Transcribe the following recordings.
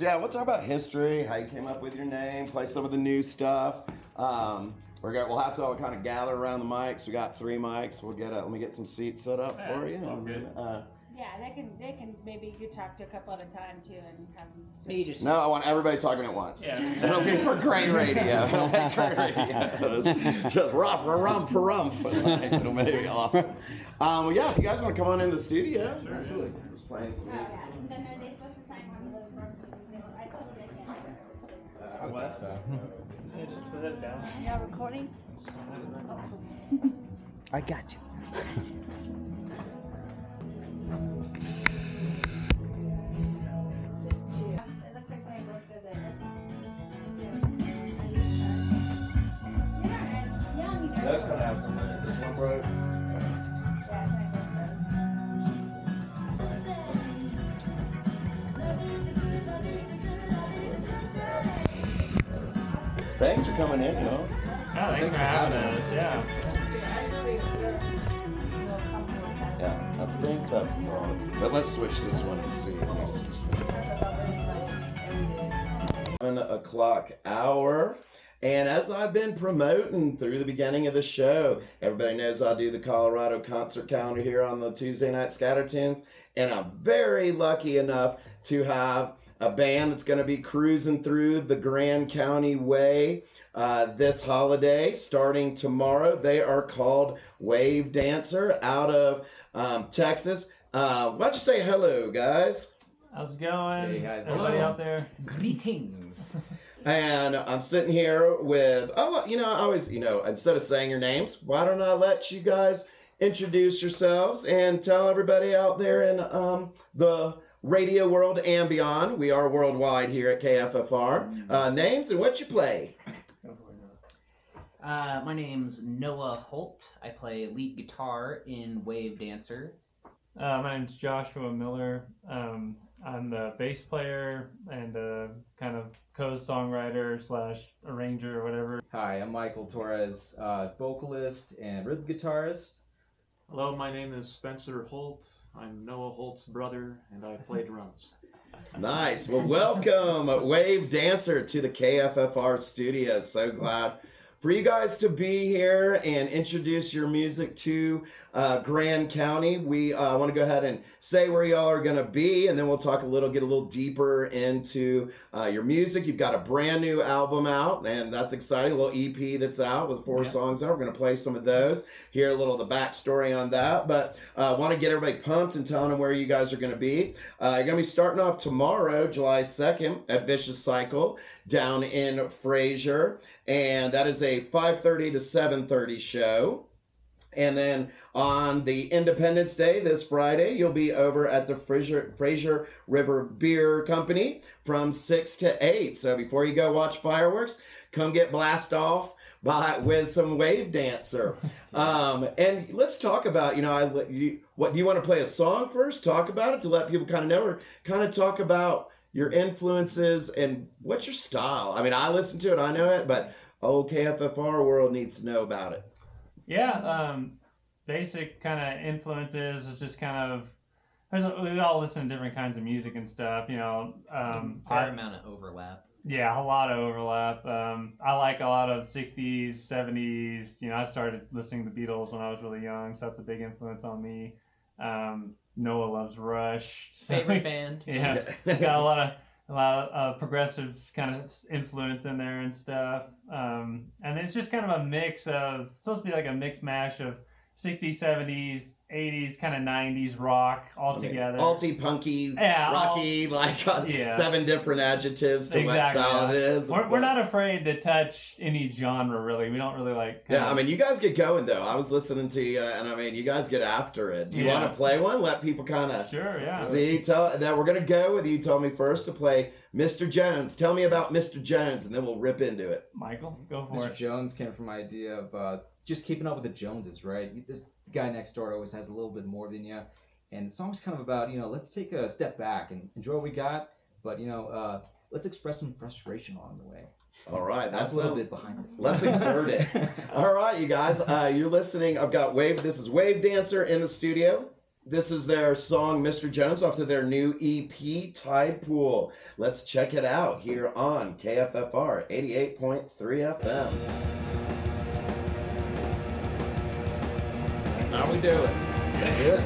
So yeah, we'll talk about history, how you came up with your name, play some of the new stuff. We'll have to all kind of gather around the mics. We got 3 mics. Let me get some seats set up for you. Yeah, they can maybe you talk to a couple at a time too and have them. No, I want everybody talking at once. Yeah. It'll be for great radio. It'll be great radio. Just rumph. It'll be awesome. Well, yeah, if you guys want to come on in the studio. Sure. Absolutely. Just playing some music. Yeah. Then are they supposed to sign one of those forms? I told them they can't. What? So. Yeah, just put that down. Y'all recording? I got you. It looks like somebody broke through there. That's gonna happen. This one broke. Thanks for coming in, Oh, thanks for having us. Yeah. Yeah, I think that's all. But let's switch this one and see. 7 o'clock hour. And as I've been promoting through the beginning of the show, everybody knows I do the Colorado concert calendar here on the Tuesday night Scatter Tunes. And I'm very lucky enough to have a band that's going to be cruising through the Grand County Way this holiday, starting tomorrow. They are called Wave Dancer out of Texas. Why don't you say hello, guys? How's it going? Hey, guys. Everybody Hello. out there? Greetings. And I'm sitting here with, I always, instead of saying your names, why don't I let you guys introduce yourselves and tell everybody out there in the radio world and beyond. We are worldwide here at KFFR. Names and what you play. My name's Noah Holt. I play lead guitar in Wave Dancer. My name's Joshua Miller. I'm the bass player and kind of co-songwriter / arranger or whatever. Hi, I'm Michael Torres, vocalist and rhythm guitarist. Hello, my name is Spencer Holt. I'm Noah Holt's brother, and I play drums. Nice. Well, welcome, Wave Dancer, to the KFFR studios. So glad for you guys to be here and introduce your music to Grand County. We want to go ahead and say where y'all are going to be, and then we'll get a little deeper into your music. You've got a brand new album out, and that's exciting. A little EP that's out with 4 songs out. We're going to play some of those, hear a little of the backstory on that, but want to get everybody pumped and telling them where you guys are going to be. You're going to be starting off tomorrow, July 2nd, at Vicious Cycle down in Fraser, and that is a 5:30 to 7:30 show. And then on the Independence Day, this Friday, you'll be over at the Fraser River Beer Company from 6 to 8. So before you go watch fireworks, come get blasted off with some Wave Dancer. And let's talk about, what do you want to play a song first? Talk about it to let people kind of know, or kind of talk about your influences and what's your style? I mean, I listen to it, I know it, but KFFR world needs to know about it. Yeah, basic kind of influences is just kind of, we all listen to different kinds of music and stuff, Fair amount of overlap. Yeah, a lot of overlap. I like a lot of 60s, 70s. I started listening to the Beatles when I was really young, so that's a big influence on me. Noah loves Rush. So Favorite band. Yeah, got a lot of progressive kind of influence in there and stuff. And it's just kind of a mix of, it's supposed to be like a mix mash of 60s, 70s, 80s, kind of 90s rock all together. Alty, punky, Yeah, rocky, 7 different adjectives to what style it is. We're not afraid to touch any genre, really. We don't really like... I mean, you guys get going, though. I was listening to you, and I mean, you guys get after it. Do you want to play one? Let people kind of see. Tell that we're going to go with you. Told me first to play Mr. Jones. Tell me about Mr. Jones, and then we'll rip into it. Michael, go for Mr. it. Jones came from my idea of just keeping up with the Joneses, right? This guy next door always has a little bit more than you. And the song's kind of about, let's take a step back and enjoy what we got, but, let's express some frustration along the way. All right. That's a little bit behind it. Let's exert it. All right, you guys. You're listening. I've got Wave. This is Wave Dancer in the studio. This is their song Mr. Jones off of their new EP Tide Pool. Let's check it out here on KFFR 88.3 FM. How we doing? Good.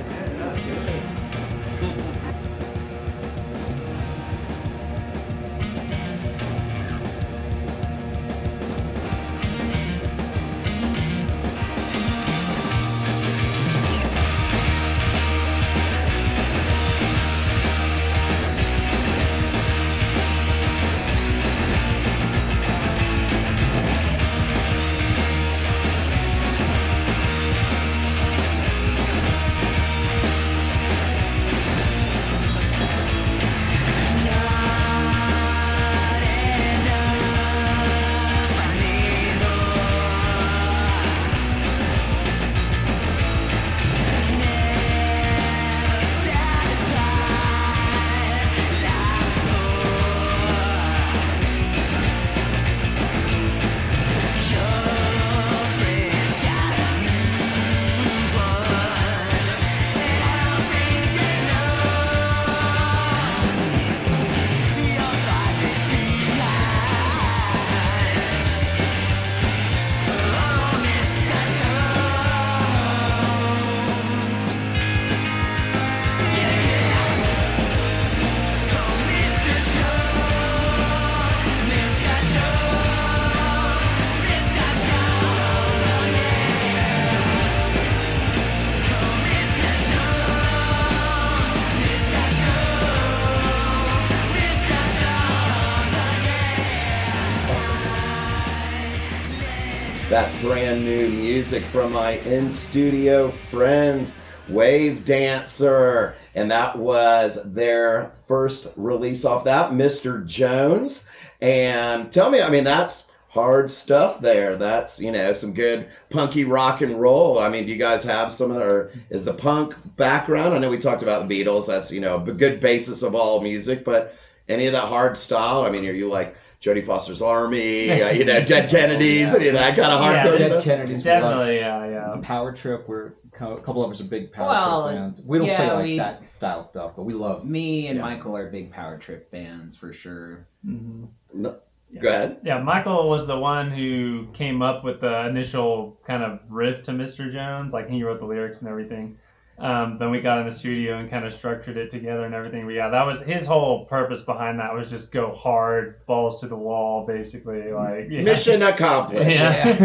That's brand new music from my in-studio friends, Wave Dancer. And that was their first release off that, Mr. Jones. And tell me, I mean, that's hard stuff there. That's, you know, some good punky rock and roll. I mean, do you guys have some of the, or is the punk background? I know we talked about the Beatles. That's, you know, a good basis of all music, but any of that hard style? I mean, are you like Jodie Foster's Army, you know, Dead Kennedys, any of that kind of hardcore Dead stuff? Kennedys. Definitely, yeah. Power Trip. We're a couple of us are big Power Trip fans. We don't play like that style stuff, but we love. Me and Michael are big Power Trip fans for sure. Mm-hmm. No. Go ahead. Yeah, Michael was the one who came up with the initial kind of riff to Mr. Jones. Like, he wrote the lyrics and everything. Then we got in the studio and kind of structured it together and everything. But yeah, that was his whole purpose behind that, was just go hard, balls to the wall, basically. Like, yeah. Mission accomplished. Yeah.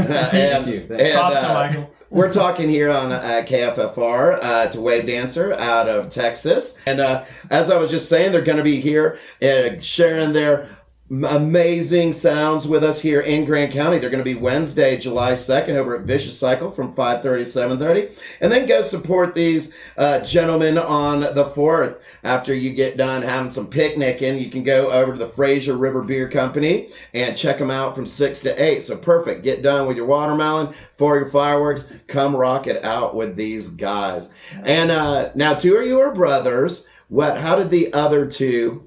Props to Michael. We're talking here on KFFR to Wave Dancer out of Texas. And as I was just saying, they're going to be here sharing their amazing sounds with us here in Grand County. They're going to be Wednesday, July 2nd over at Vicious Cycle from 5:30 to 7:30. And then go support these gentlemen on the 4th. After you get done having some picnicking, you can go over to the Fraser River Beer Company and check them out from 6 to 8. So perfect. Get done with your watermelon, for your fireworks. Come rock it out with these guys. And now, two of you are brothers. How did the other two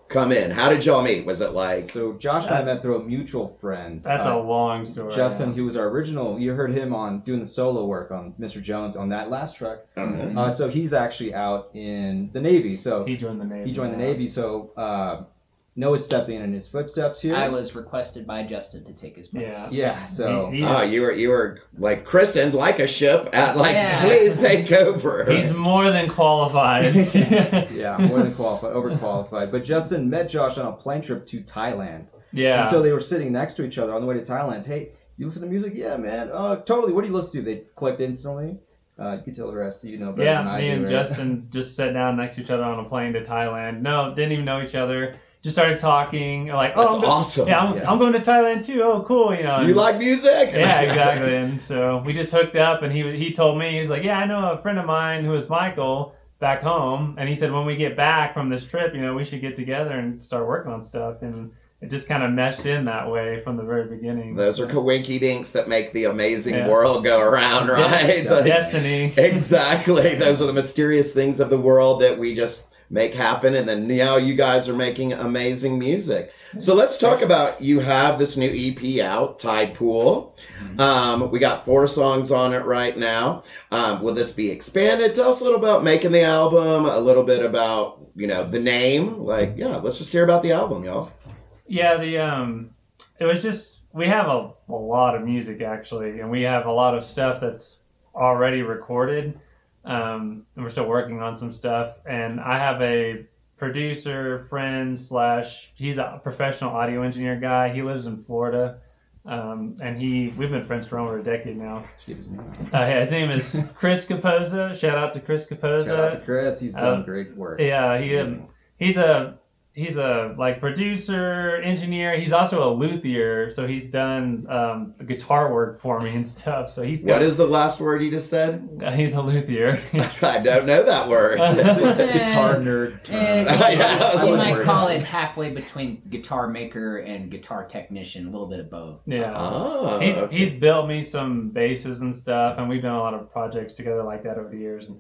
come in? How did y'all meet? Was it like... So Josh and I met through a mutual friend. That's a long story. Justin, he was our original, you heard him on doing the solo work on Mr. Jones on that last track. Mm-hmm. So he's actually out in the Navy. So he joined the Navy. So Noah's stepping in his footsteps here. I was requested by Justin to take his place. Yeah. So you were like christened like a ship at please take over. He's more than qualified. Yeah, more than qualified, overqualified. But Justin met Josh on a plane trip to Thailand. Yeah. And so they were sitting next to each other on the way to Thailand. Hey, you listen to music? Yeah, man. Totally. What do you listen to? They clicked instantly. You can tell the rest. You know better than I do. Me and right? Justin just sat down next to each other on a plane to Thailand. No, didn't even know each other. Just started talking, like, that's awesome. Yeah, I'm going to Thailand too. Oh, cool, you know. You like music? Yeah, exactly. And so we just hooked up, and he told me, he was like, yeah, I know a friend of mine who is Michael back home, and he said when we get back from this trip, you know, we should get together and start working on stuff. And it just kind of meshed in that way from the very beginning. Those are coinky dinks that make the amazing world go around, right? Destiny. Exactly. Those are the mysterious things of the world that we just make happen. And then now you guys are making amazing music. So let's talk about, you have this new EP out, Tide Pool. We got 4 songs on it right now. Will this be expanded? Tell us a little about making the album, a little bit about, the name. Like, yeah, let's just hear about the album, y'all. Yeah, it was just, we have a lot of music actually, and we have a lot of stuff that's already recorded. And we're still working on some stuff. And I have a producer friend / he's a professional audio engineer guy. He lives in Florida. And we've been friends for over a decade now. His name is Chris Capoza. Shout out to Chris Capoza. Shout out to Chris. He's done great work. Yeah, he's a like producer, engineer. He's also a luthier, so he's done guitar work for me and stuff. So What is the last word you just said? He's a luthier. I don't know that word. Guitar nerd term. You might call it halfway between guitar maker and guitar technician, a little bit of both. Yeah. Oh, He's built me some basses and stuff, and we've done a lot of projects together like that over the years. And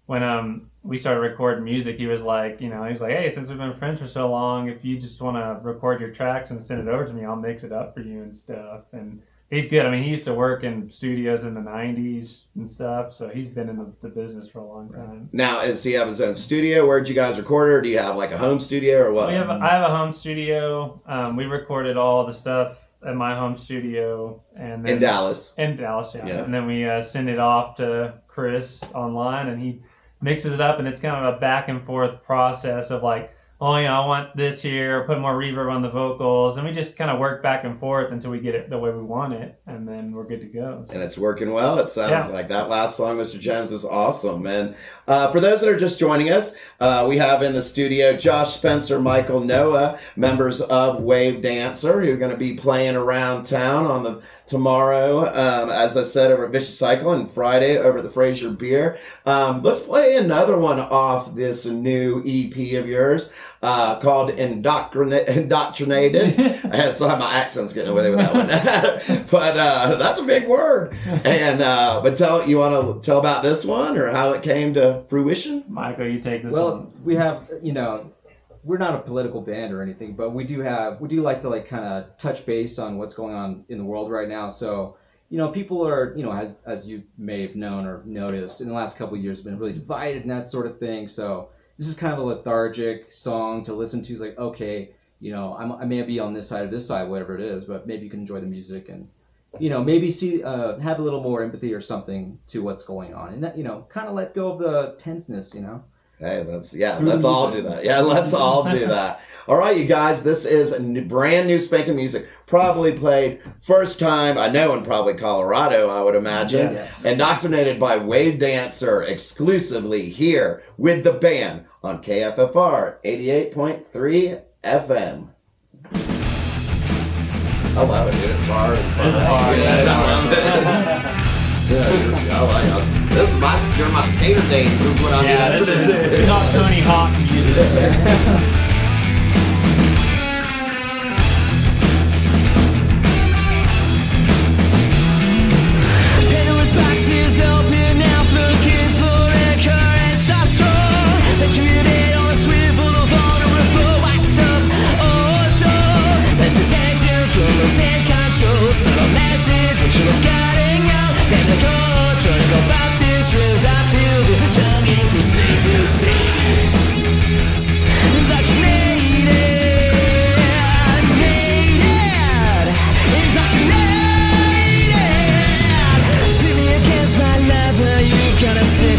when we started recording music, he was like, hey, since we've been friends for so long, if you just want to record your tracks and send it over to me, I'll mix it up for you and stuff. And he's good. I mean, he used to work in studios in the 90s and stuff, so he's been in the business for a long time. Now, does he have his own studio? Where'd you guys record it, or do you have like a home studio, or what? I have a home studio. We recorded all the stuff at my home studio. And then, in Dallas. In Dallas, yeah. And then we send it off to Chris online, and he mixes it up, and it's kind of a back and forth process of like, I want this here, put more reverb on the vocals, and we just kind of work back and forth until we get it the way we want it, and then we're good to go. So. And it's working well. It sounds like that last song, Mr. Jones, was awesome. And for those that are just joining us, we have in the studio Josh, Spencer, Michael, Noah, members of Wave Dancer, who are going to be playing around town on tomorrow, as I said, over at Vicious Cycle, and Friday over at the Fraser Beer. Let's play another one off this new EP of yours called Indoctrinated. I still have my accents getting away with that one. But that's a big word. And but you want to tell about this one or how it came to fruition? Michael, you take this one. Well, we have, we're not a political band or anything, but we do like to like kind of touch base on what's going on in the world right now. So, people are, as you may have known or noticed in the last couple of years, have been really divided and that sort of thing. So this is kind of a lethargic song to listen to. It's like, okay, I may be on this side or this side, whatever it is, but maybe you can enjoy the music and, maybe have a little more empathy or something to what's going on, and that, kind of let go of the tenseness, Hey, let's all do that. Yeah, let's all do that. All right, you guys, this is brand new spanking music. Probably played first time, I know, in probably Colorado, I would imagine. Yes. Indoctrinated by Wave Dancer exclusively here with the band on KFFR 88.3 FM. I love it, dude. It's hard and fun. It's hard. I like it. This is during my skater days. This is what I'm listening to. It's not Tony Hawk music.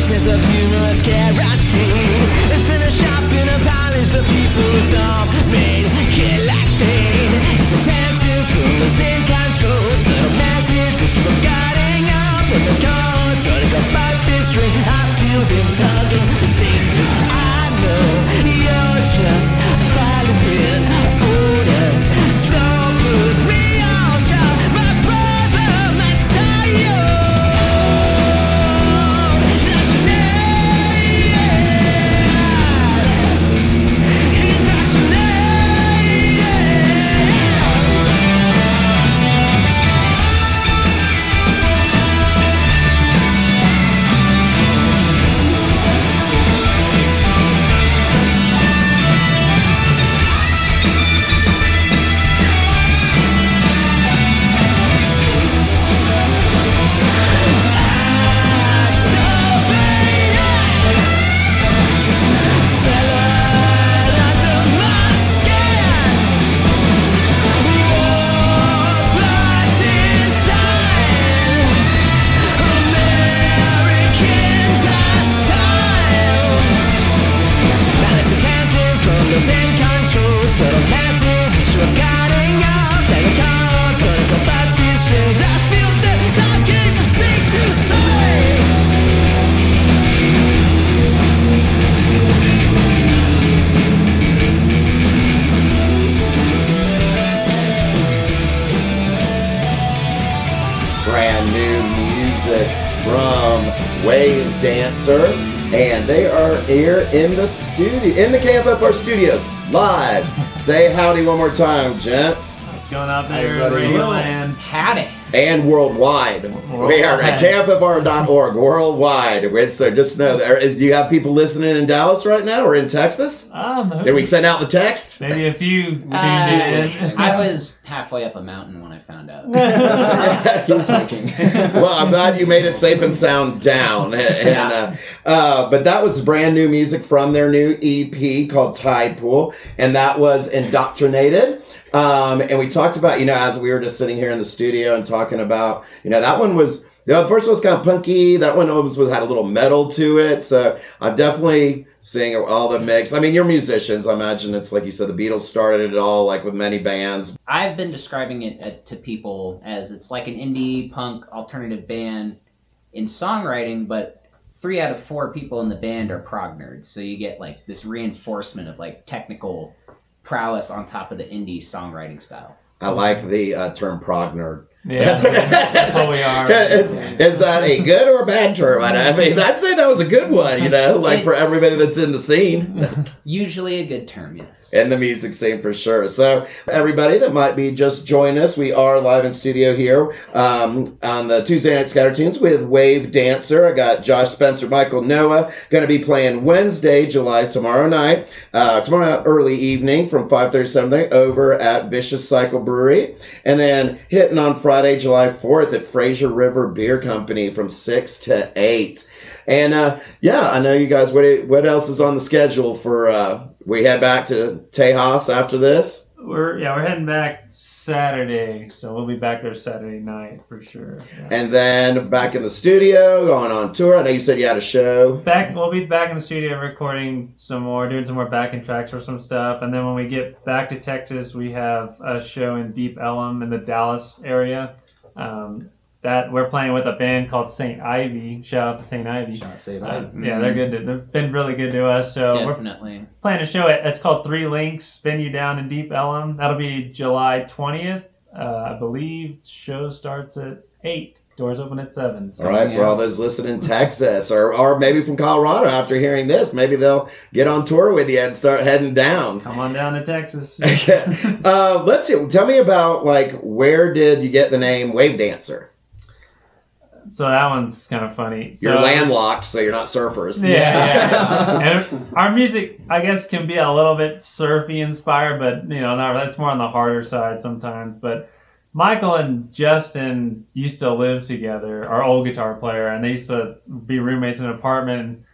Sense of humor is guaranteed. It's in a shop in a polish the people's all made guillotine. It's intentions, rulers in control. Subtle message, but you're guarding up in the cold. Turning up my fist string, I feel them tugging the seats. I know you're just following orders. Don't put me on shot, my brother, my son. brand new music from Wave Dancer, and they are here in the studio, in the KFFR studios, live. Say howdy one more time, gents. What's going out there in Radio Land? Howdy. And worldwide. We are at KFFR.org, worldwide. So just know, do you have people listening in Dallas right now or in Texas? Did we send out the text? Maybe a few tuned in. I was halfway up a mountain when I found out. He was hiking. Well, I'm glad you made it safe and sound down. But that was brand new music from their new EP called Tide Pool, and that was Indoctrinated. And we talked about, as we were just sitting here in the studio and talking about, that one was, the first one was kind of punky. That one had a little metal to it. So I'm definitely seeing all the mix. I mean, you're musicians. I imagine it's like you said, the Beatles started it all, like with many bands. I've been describing it to people as it's like an indie punk alternative band in songwriting, but 3 out of 4 people in the band are prog nerds. So you get like this reinforcement of like technical prowess on top of the indie songwriting style. I like the term prog nerd. Yeah, that's what we are. Is that a good or a bad term? I mean, I'd say that was a good one, for everybody that's in the scene. Usually a good term, yes. In the music scene, for sure. So, everybody that might be just joining us, we are live in studio here on the Tuesday Night Scatter Tunes with Wave Dancer. I got Josh, Spencer, Michael, Noah going to be playing Wednesday, tomorrow night early evening from 5:30 to 7:30 over at Vicious Cycle Brewery. And then hitting on Friday, July 4th at Fraser River Beer Company from 6 to 8. And I know you guys, what else is on the schedule for, we head back to Tejas after this? We're heading back Saturday, so we'll be back there Saturday night for sure. Yeah. And then back in the studio, going on tour. I know you said you had a show. We'll be back in the studio recording some more, doing some more backing tracks for some stuff. And then when we get back to Texas, we have a show in Deep Ellum in the Dallas area. That we're playing with a band called St. Ivy. Shout out to St. Ivy. Yeah, they're good. They've been really good to us. So Definitely. We're playing a show. It's called Three Links venue down in Deep Ellum. That'll be July 20th. I believe the show starts at 8. Doors open at 7. So. All right, for all those listening in Texas or maybe from Colorado after hearing this, maybe they'll get on tour with you and start heading down. Come on down to Texas. Let's see. Tell me about, where did you get the name Wave Dancer? So that one's kind of funny. You're landlocked, so you're not surfers. Yeah. And our music, I guess, can be a little bit surfy inspired, but that's more on the harder side sometimes. But Michael and Justin used to live together, our old guitar player, and they used to be roommates in an apartment.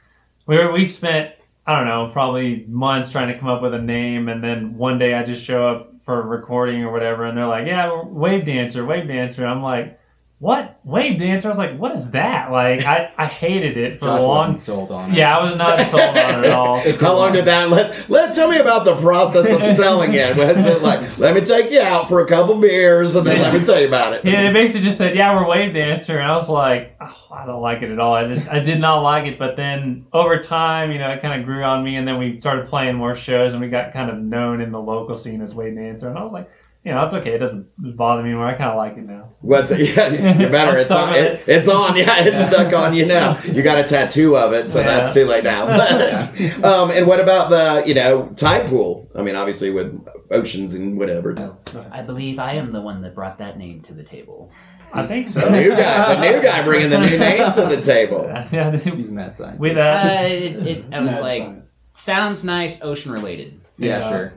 And we spent, I don't know, probably months trying to come up with a name, and then one day I just show up for a recording or whatever, and they're like, "Yeah, we're Wave Dancer." And I'm like, "What? Wave Dancer?" I was like, "What is that?" Like, I hated it for Josh a long. wasn't sold on it. Yeah, I was not sold on it at all. How long did that? Tell me about the process of selling it. Was it like, let me take you out for a couple beers, and then let me tell you about it? Yeah, they basically just said, "Yeah, we're Wave Dancer," and I was like, "Oh, I don't like it at all." I did not like it. But then over time, it kind of grew on me, and then we started playing more shows, and we got kind of known in the local scene as Wave Dancer, and I was like, it's okay. It doesn't bother me anymore. I kind of like it now. What's it? Yeah, you're better. It's on. It's on. Yeah, it's stuck on you now. You got a tattoo of it, so that's too late now. And what about the tide pool? I mean, obviously with oceans and whatever. I believe I am the one that brought that name to the table. I think so. The new guy bringing the new name to the table. Yeah, He's mad scientist. with I was like, sounds nice, ocean related. Yeah, sure.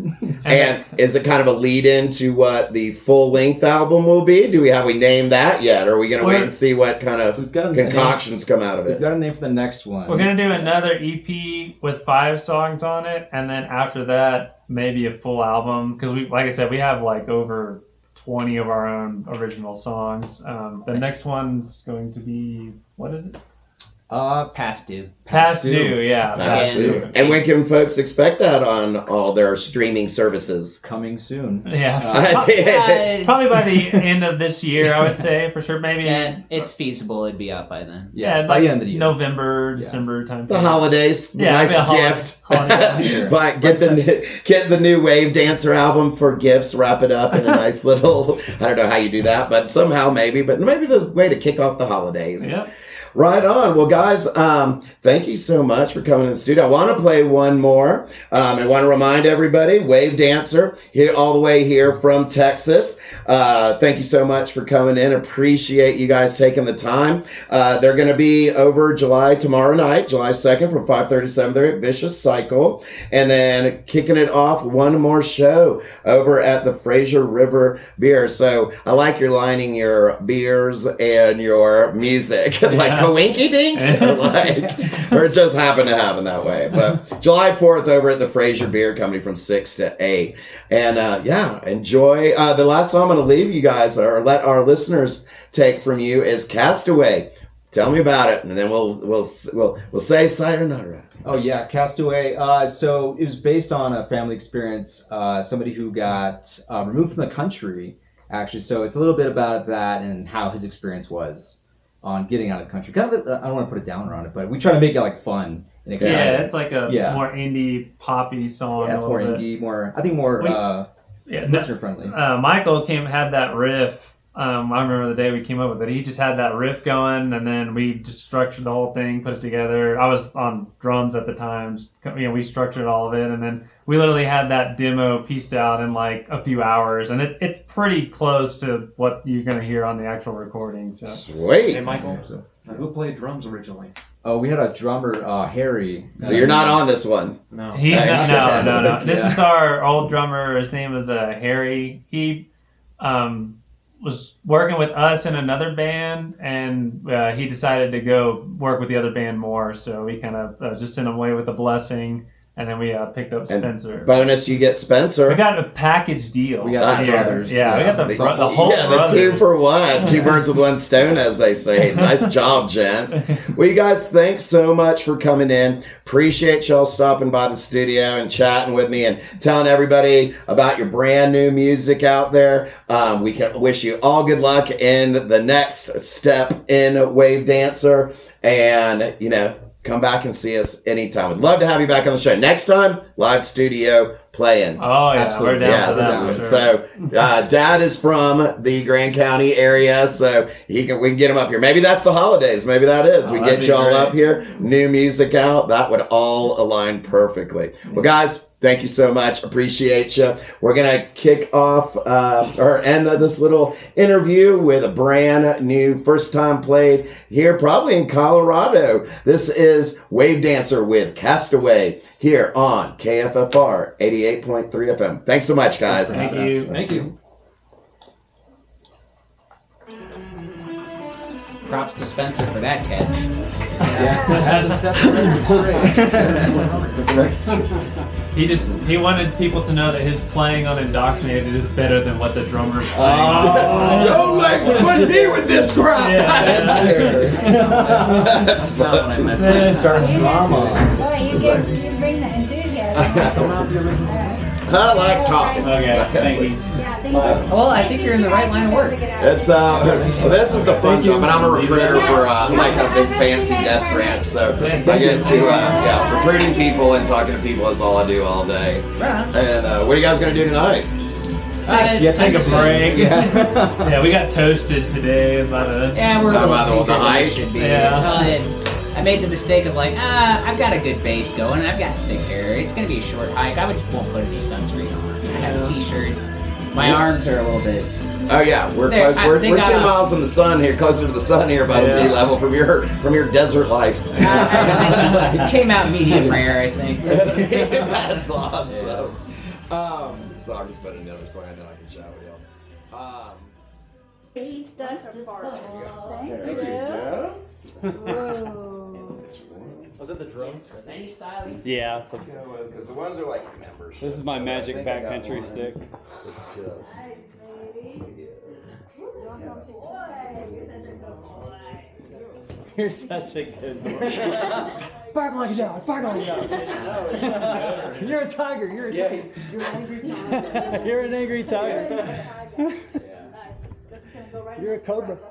And is it kind of a lead in to what the full length album will be? Do we named that yet? Or are we going to wait and see what kind of concoctions come out of it? We've got a name for the next one. We're going to do another EP with 5 songs on it. And then after that, maybe a full album. Because like I said, we have over 20 of our own original songs. The next one's going to be, what is it? Past due. Past due, yeah. That's Past true. due. And when can folks expect that on all their streaming services? Coming soon. Yeah. Probably by the end of this year, I would say, for sure. Maybe. Yeah, it's feasible it'd be out by then. Yeah, by like the end of the year. November, December time. The holidays, Yeah, nice maybe a gift. holiday. But get the new Wave Dancer album for gifts. Wrap it up in a nice little. I don't know how you do that, but somehow maybe. But maybe the way to kick off the holidays. Yep. Right on. Well, guys, thank you so much for coming in the studio. I want to play one more. I want to remind everybody, Wave Dancer, here all the way here from Texas. Thank you so much for coming in. Appreciate you guys taking the time. They're going to be over tomorrow night, July 2nd from 5:30 to 7:30 at Vicious Cycle. And then kicking it off, one more show over at the Fraser River Beer. So I like you're lining your beers and your music. Like coinky dink, or it just happened to happen that way. But July 4th over at the Fraser Beer Company from 6 to 8. And enjoy. The last song I'm going to leave you guys or let our listeners take from you is Castaway. Tell me about it, and then we'll say sayonara. Oh yeah, Castaway. So it was based on a family experience. Somebody who got removed from the country, actually. So it's a little bit about that and how his experience was on getting out of the country. Kind of, I don't want to put a downer on it, but we try to make it like fun and exciting. Yeah, it's like a more indie poppy song. Yeah, it's more indie, more listener friendly. Michael had that riff. I remember the day we came up with it. He just had that riff going, and then we just structured the whole thing, put it together. I was on drums at the time. We structured all of it, and then we literally had that demo pieced out in like a few hours, and it's pretty close to what you're gonna hear on the actual recording. So. Sweet. Hey, Michael, who played drums originally? Oh, we had a drummer, Harry. So you're not on this one. No. He's not, no. This is our old drummer. His name is Harry. He was working with us in another band, and he decided to go work with the other band more. So we kind of just sent him away with a blessing, and then we picked up Spencer. Bonus, you get Spencer. We got a package deal. We got the brothers. Yeah, we got the whole brothers. The 2 for 1. 2 birds with 1 stone, as they say. Nice job, gents. Well, you guys, thanks so much for coming in. Appreciate y'all stopping by the studio and chatting with me and telling everybody about your brand new music out there. We can wish you all good luck in the next step in Wave Dancer, and come back and see us anytime. We'd love to have you back on the show. Next time, live studio playing. Oh, yeah. Absolutely. We're down for that. Sure. So, Dad is from the Grand County area, so we can get him up here. Maybe that's the holidays. Maybe that is. We get y'all up here, new music out. That would all align perfectly. Well, guys, thank you so much. Appreciate you. We're going to kick off or end this little interview with a brand new first time played here, probably in Colorado. This is Wave Dancer with Castaway here on KFFR 88.3 FM. Thanks so much, guys. Thank you. Thank you. Props to Spencer for that catch. He wanted people to know that his playing on Indoctrinated is better than what the drummer's playing. Your legs wouldn't be with this crowd. That's Not what I meant. Start drama. Boy, you bring the enthusiasm. I like talking. Okay, thank you. Yeah, thank you. Well, I think you're in the right line of work. It's this is the fun job, and I'm a recruiter for like a big fancy desk ranch, so I get to recruiting people and talking to people is all I do all day. And what are you guys gonna do tonight? Take a break. Yeah, we got toasted today about a. Yeah, we're About the thinking hike? we should be. Yeah. I made the mistake of like, I've got a good base going, I've got thick hair, it's gonna be a short hike, won't put any sunscreen on. I have a t-shirt. My arms are a little bit. Oh yeah, we're There, close. We're 2 got miles from the sun here, closer to the sun here above sea level from your desert life. It came out medium rare, I think. That's awesome. So I'll just put another song and then I can chat with y'all. Thank There we you. go. Whoa. Was it the drums? Any style. Yeah, so Because the ones are like members. this is my magic backcountry stick. It's just. Nice, baby. You want some picture? You're such a good boy. Bark like a dog. Bark like a dog. You're a tiger. You're a tiger. You're an angry tiger. You're an angry tiger. Nice. This is gonna go right You're in a the cobra. circle.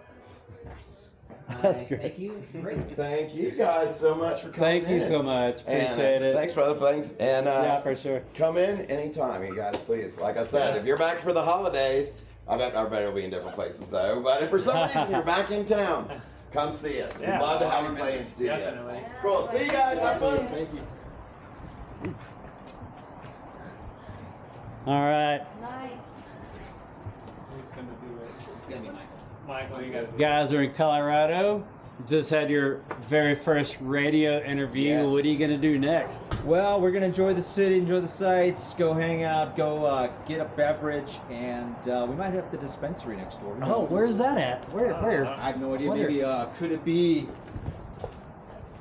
That's great. Thank you. Great. Thank you guys so much for coming Thank you in. so much. And, Appreciate it. Thanks, brother. Thanks. And Yeah, for sure. come in anytime, you guys, please. Like I said, if you're back for the holidays, I bet everybody will be in different places though. But if for some reason you're back in town, come see us. We'd Yeah. love to have you play in studio. Definitely. Cool. See you guys. Have fun. Thank you. All right. Nice. Who's gonna do it? It's gonna be Michael. Michael, you got You guys are in Colorado. You just had your very first radio interview. Yes. What are you going to do next? Well, we're gonna enjoy the city, enjoy the sights, go hang out, go get a beverage, and we might have the dispensary next door. Who Oh, knows? where's that at? Where? I have no idea. Wonder. Maybe could it be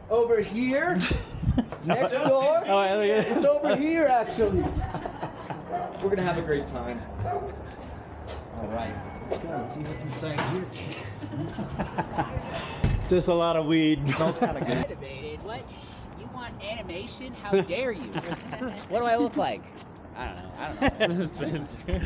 over here? Next door? Oh, hell yeah. It's over here, actually. We're gonna have a great time. All right, let's go. Let's see what's inside here. Just a lot of weed. Smells kind of good. Animated? What? You want animation? How dare you? What do I look like? I don't know. Spencer.